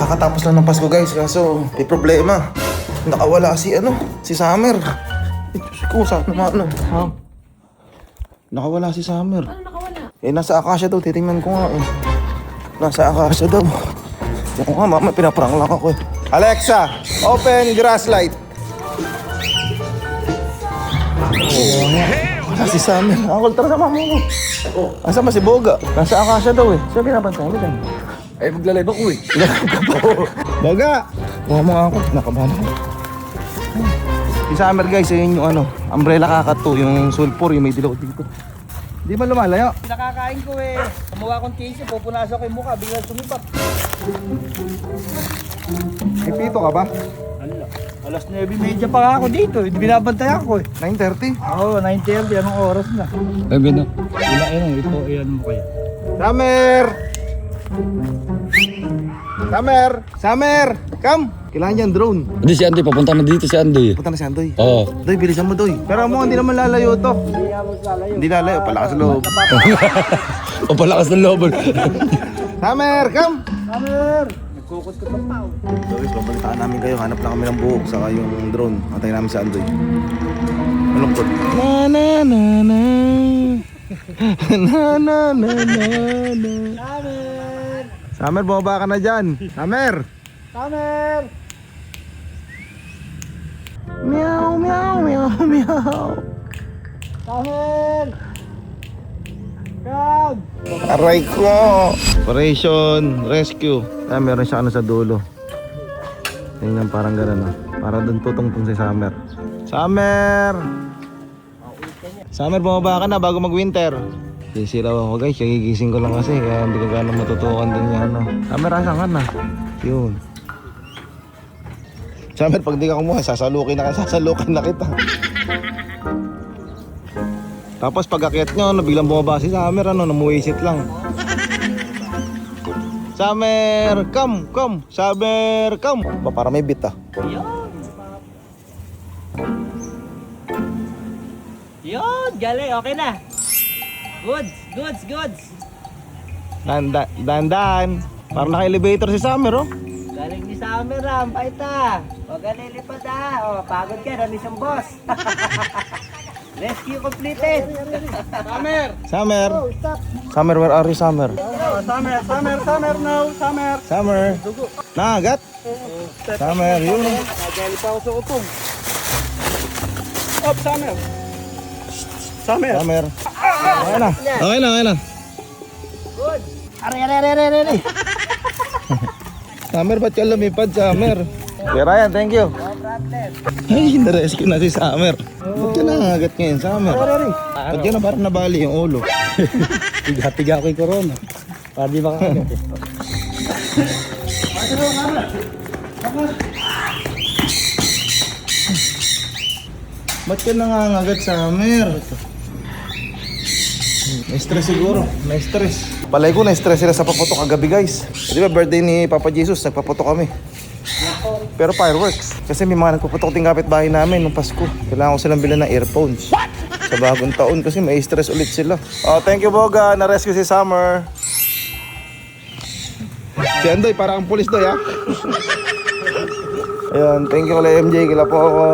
kakatapos lang ng Pasko guys, kaso may problema. Nakawala si Summer. Diyos ko, saan naman ha? Nakawala si Summer. Ano nakawala? Nasa Akasya daw, titingnan ko nga Nasa Akasya daw. Ako nga, mama, pinaprang lang ako Alexa, open grass light. Wala si Summer. Uncle, tara sa mama mo. Asa ba si Boga? Nasa Akasya daw Siya pinapantay mo din. Ay, maglalay ba ko Boga! Mga mga ako, nakabahan ako. Si Summer guys, ayun yung umbrella kakato, yung sulfur, yung may dilaw dito. Di ba lumalayo? Nakakain ko Kumuha akong tissue, pupunasan ko yung mukha, biglang sumipat. May pito ka ba? Alas 9:30 pa nga ako dito, binabantay ako 9:30? Oo, 9:30, anong oras na? Ay, bino. Ito, iyan mo kaya. Summer! Summer! Summer! Come! Kailangan niyan drone. Hindi si Andoy, papunta na dito si Andoy. Punta na si Andoy. Oo. Doy, bilisan mo Doy. Pero mo, hindi naman lalayo to. Hindi lalayo, palakas loob. O palakas ng loob. Summer, come! Summer! Nagkukot ko ng tao. So guys, babalitaan namin kayo. Hanap lang kami ng buhok saka yung drone. Antayin namin si Andoy. Malungkot. Na na na na. Na na na na na. Summer! Summer, bumaba ka na dyan. Summer! Summer! Meow, meow, meow, meow. Summer! Come! Aray ko! Operation Rescue. Meron siya sa dulo. Tingnan parang gano'n Para doon tutungtong si Summer. Summer! Summer, bumaba ka na bago mag-winter. Sisiraw ako guys, gigising ko lang kasi kaya hindi ko gano'ng matutukan din yan Summer, asan ka na? Yun. Summer, pag di ka kumuha, sasalukin na kita. Tapos pag akyat nyo, biglang bumaba si Summer, namuwisit lang. Summer, come! Summer, come! Para may beat Yun, galing, okay na. Goods. Dandan. Parang naka-elevator si Summer Galing ni Summer ang paita. Huwag ka lilipad pagod ka, nami siyang boss. Rescue completed. Summer, where are you, Summer? Summer, no, Summer. Summer. Nakagat? Summer, yun. Nagali pa ako sa utong. Up, Summer. Summer. Okay na. Good. Ari. Summer, ba't ka lumipad, Summer? Kuya Ryan, thank you. No problem. Ay, na-rescue na si Summer. Ba't ka nangagat ngayon, Summer? Ba't ka na parang nabali yung ulo? Tiga ko yung corona. Para di makakagat Ba't ka nangangagat, Summer? May stress siguro. May stress. Palay ko, na-stress sila sa paputok kagabi, guys. Di ba birthday ni Papa Jesus, nagpaputok kami. Pero fireworks. Kasi may mga nagpaputok din kapitbahay namin nung Pasko. Kailangan ko silang bilhan ng earphones. Sa bagong taon kasi may stress ulit sila. Oh, thank you, Boga. Na-rescue si Summer. Si Andoy, parang ang pulis doy, ha? Ayan, thank you kala MJ, kila po ako.